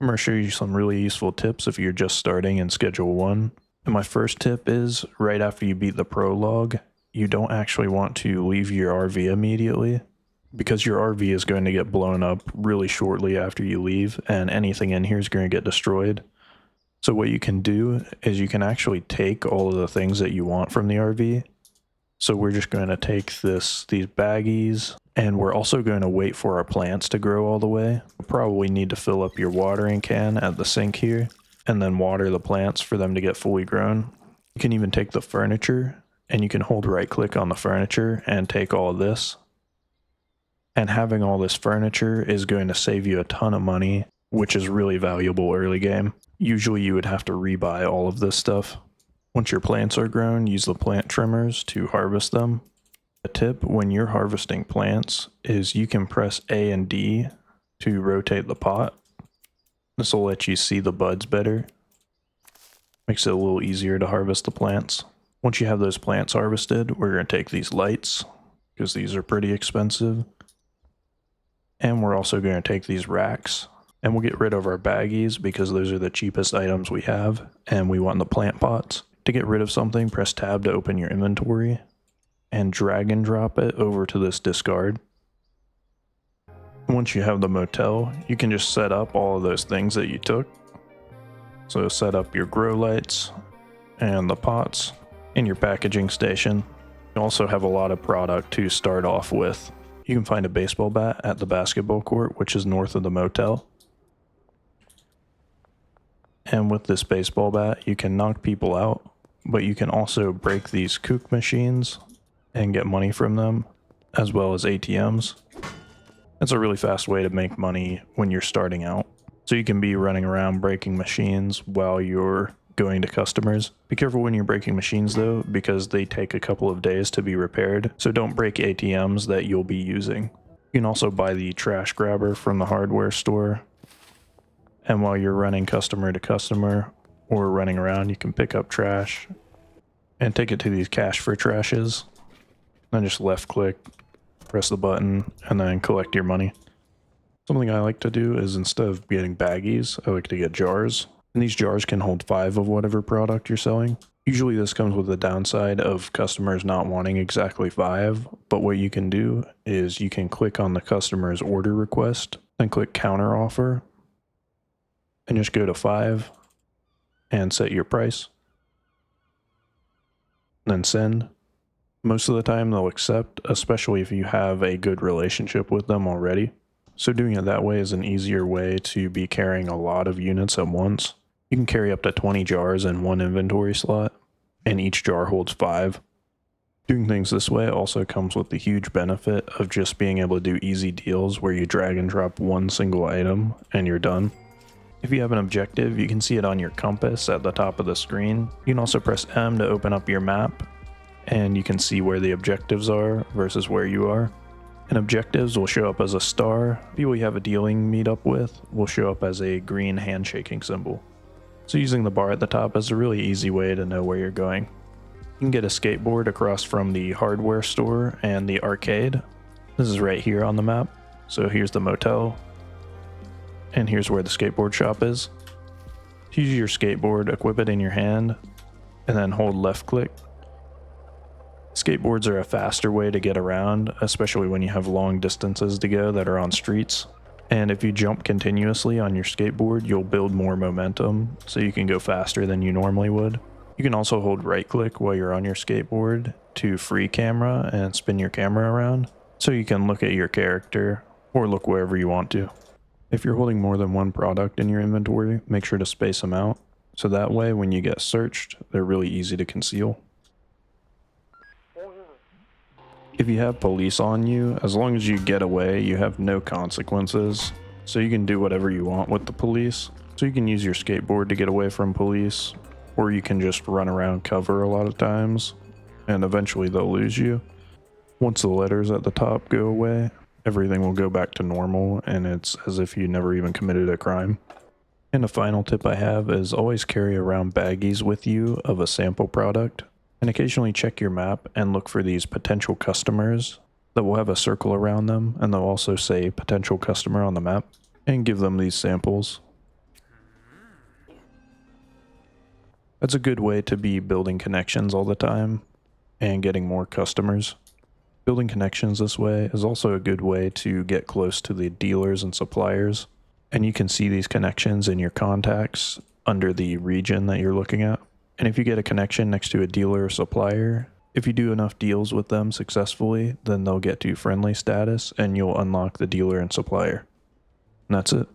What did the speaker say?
I'm going to show you some really useful tips if you're just starting in Schedule 1. And my first tip is, right after you beat the prologue, you don't actually want to leave your RV immediately, because your RV is going to get blown up really shortly after you leave, and anything in here is going to get destroyed. So what you can do is you can actually take all of the things that you want from the RV. So we're just going to take these baggies, and we're also going to wait for our plants to grow all the way. You'll probably need to fill up your watering can at the sink here, and then water the plants for them to get fully grown. You can even take the furniture, and you can hold right click on the furniture and take all of this. And having all this furniture is going to save you a ton of money, which is really valuable early game. Usually you would have to rebuy all of this stuff. Once your plants are grown, use the plant trimmers to harvest them. A tip when you're harvesting plants is you can press A and D to rotate the pot. This will let you see the buds better. Makes it a little easier to harvest the plants. Once you have those plants harvested, we're going to take these lights, because these are pretty expensive. And we're also going to take these racks. And we'll get rid of our baggies, because those are the cheapest items we have, and we want the plant pots. To get rid of something, press tab to open your inventory, and drag and drop it over to this discard. Once you have the motel, you can just set up all of those things that you took. So set up your grow lights, and the pots, and your packaging station. You also have a lot of product to start off with. You can find a baseball bat at the basketball court, which is north of the motel. And with this baseball bat, you can knock people out, but you can also break these kook machines and get money from them, as well as ATMs. That's a really fast way to make money when you're starting out. So you can be running around breaking machines while you're going to customers. Be careful when you're breaking machines though, because they take a couple of days to be repaired. So don't break ATMs that you'll be using. You can also buy the trash grabber from the hardware store. And while you're running customer to customer or running around, you can pick up trash and take it to these cash for trashes. Then just left click, press the button, and then collect your money. Something I like to do is, instead of getting baggies, I like to get jars. And these jars can hold 5 of whatever product you're selling. Usually this comes with the downside of customers not wanting exactly 5, but what you can do is you can click on the customer's order request, then click counter offer, and just go to 5 and set your price. Then send. Most of the time they'll accept, especially if you have a good relationship with them already. So doing it that way is an easier way to be carrying a lot of units at once. You can carry up to 20 jars in one inventory slot, and each jar holds 5. Doing things this way also comes with the huge benefit of just being able to do easy deals where you drag and drop one single item and you're done. If you have an objective, you can see it on your compass at the top of the screen. You can also press M to open up your map, and you can see where the objectives are versus where you are. And objectives will show up as a star. People you have a dealing meetup with will show up as a green handshaking symbol. So using the bar at the top is a really easy way to know where you're going. You can get a skateboard across from the hardware store and the arcade. This is right here on the map. So here's the motel, and here's where the skateboard shop is. Use your skateboard, equip it in your hand, and then hold left click. Skateboards are a faster way to get around, especially when you have long distances to go that are on streets. And if you jump continuously on your skateboard, you'll build more momentum, so you can go faster than you normally would. You can also hold right click while you're on your skateboard to free camera and spin your camera around, so you can look at your character or look wherever you want to. If you're holding more than one product in your inventory, make sure to space them out, so that way when you get searched, they're really easy to conceal. If you have police on you, as long as you get away, you have no consequences. So you can do whatever you want with the police. So you can use your skateboard to get away from police, or you can just run around cover a lot of times, and eventually they'll lose you. Once the letters at the top go away, everything will go back to normal, and it's as if you never even committed a crime. And a final tip I have is always carry around baggies with you of a sample product. And occasionally check your map and look for these potential customers that will have a circle around them, and they'll also say potential customer on the map, and give them these samples. That's a good way to be building connections all the time and getting more customers. Building connections this way is also a good way to get close to the dealers and suppliers, and you can see these connections in your contacts under the region that you're looking at. And if you get a connection next to a dealer or supplier, if you do enough deals with them successfully, then they'll get to friendly status and you'll unlock the dealer and supplier. And that's it.